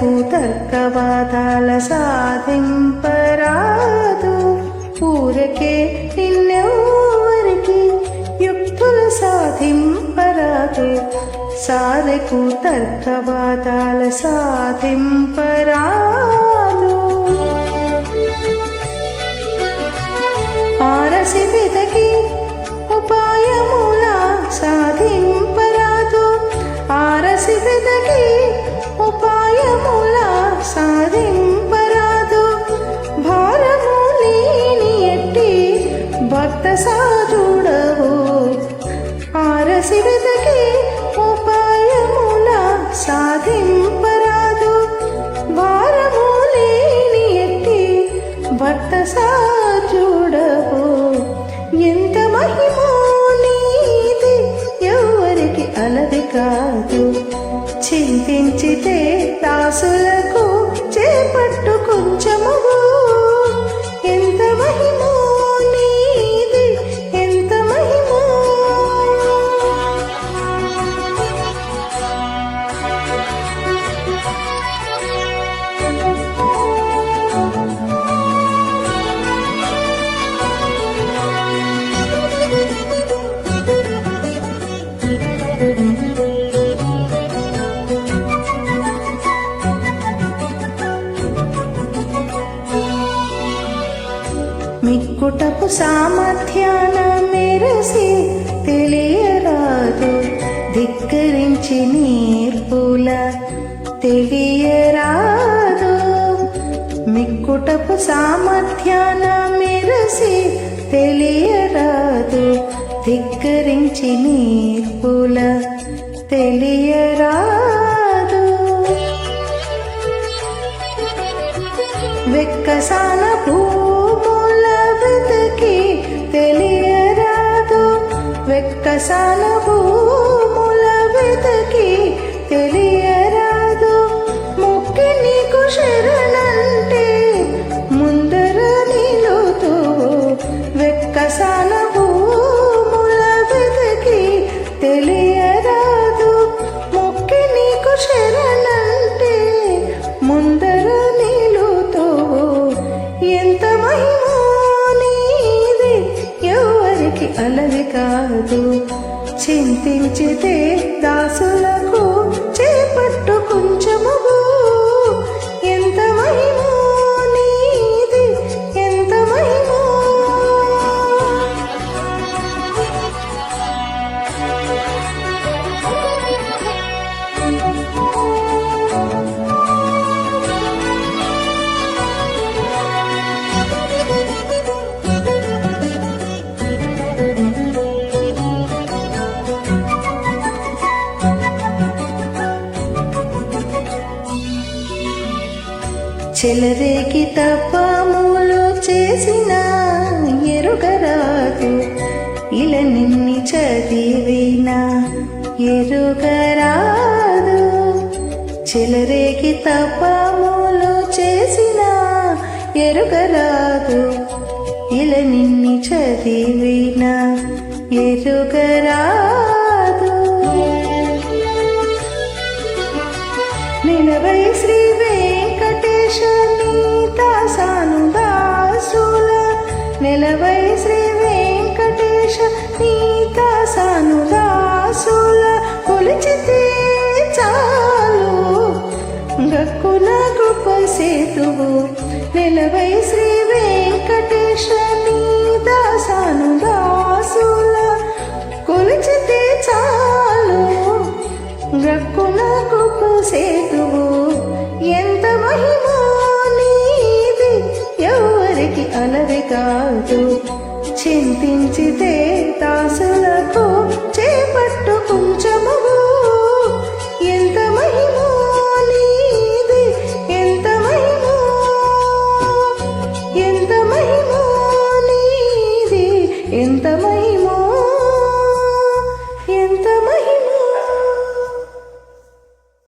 సాధెకు తర్కవాదాల సాధింపరాదు. ఊరకే నిన్నెవ్వరికి యుక్తులు సాధింపరాదు. సాధెకు తర్కవాదాల సాధింపరాదు. ఆరసి వెదకి ఉపాయముల సాధింపరాదు. ఆరసి వెదకి ఉపాయముల సాధింపరాదు. భారము లేని ఎట్టి భక్త సాధుడవు. ఆరసి వెదకి ఉపాయముల సాధింపరాదు. భారము లేని ఎట్టి భక్త సాధుడవు. ఎంత మహిమో నీది ఎవరికి అలది కాదు. చింతించితే దాసులకు చేపట్టు కొంచెము. ఎంత మహిమో నీది, ఎంత మహిమో. మిక్కుటపు సామర్థ్యాన మెరసి తెలియరాదు. ధిక్కరించి నేర్పుల తెలియరాదు. మిక్కుటపు సామర్థ్యాన మెరసి తెలియరాదు. ధిక్కరించి నేర్పుల తెలియరాదు. వెక్కసాన భూముల వెతకి తెలియరాదు. వెక్కసాన భూముల వెతకి తెలియరాదు. మొక్కి నీకు శరణంటే ముందర నిలుతూ. వెక్కసాన భూముల వెతకి తెలియరాదు. మొక్కి నీకు శరణంటే ముందర నిలుతూ. ఎంత మహిమో నీది ఎవరికి అలది కాదు. చింతించితే దాసులకు చేపట్టు కొంచెము. ఎంత మహిమో నీది, ఎంత మహిమో. చెలరేగి తపములు చేసిన ఎరుగరాదు. ఇలా నిన్ని చదివిన ఎరుగరాదు. చెలరేగి తపములు చేసిన ఎరుగరాదు. ఇలా నిన్ని చదివిన ఎరుగరాదు. నిలవై శ్రీ వెంకటేశ నీ దాసాను దాసుల. నిలవై శ్రీ వెంకటేశ నీ దాసాను దాసుల. కొలిచితే చాలు గక్కున కృప సేతువు. నిలవై శ్రీ వెంకటేశ నీ దాసాను దాసుల. కొలిచితే చాలు గక్కున కృప సేతువు. ఎంత మహిమో నీది ఎవరికి అలది కాదు. చింతించితే దాసులకు చేపట్టు కొంచెము. ఎంత మహిమో నీది, ఎంత మహిమో. ఎంత మహిమో నీది, ఎంత మహిమో.